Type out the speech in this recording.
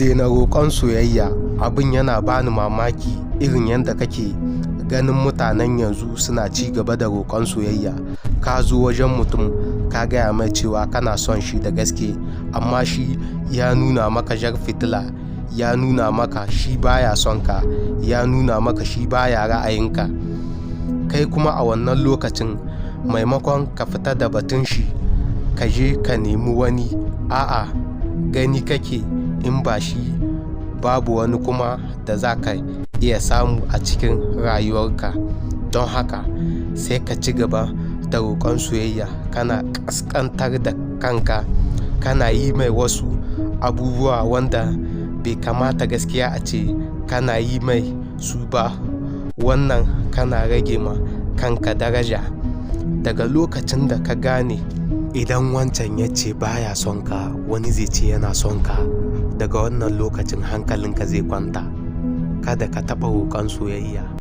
Daina roƙon soyayya. Abin yana bani mamaki irin yadda kake ganin mutanen yanzu suna ci gaba da roƙon soyayya. Ka zo wajen mutum ka gaya mai cewa kana son shi da gaske, amma shi ya nuna maka jar fitila, ya nuna maka shi baya son ka, ya nuna maka shi baya ra'ayinka. Kai kuma a wannan lokacin maimakon ka fita da batun shi ka je ka nemi wani, a'a gani kake in ba shi babu wani kuma da za ka iya samu a cikin rayuwarka. Don haka sai ka ci gaba da roƙon soyayya, kana ƙasƙantar da kanka, kana yi mai wasu abubuwa wanda bai kamata gaskiya a ce kana yi mai su ba. Wannan kana rage ma kanka daraja. Daga lokacin da ka gane idan wancan ya ce baya son ka, wani zai ce yana son ka, daga wannan lokacin hankalinka zai kwanta. Kada ka taɓa roƙon soyayya.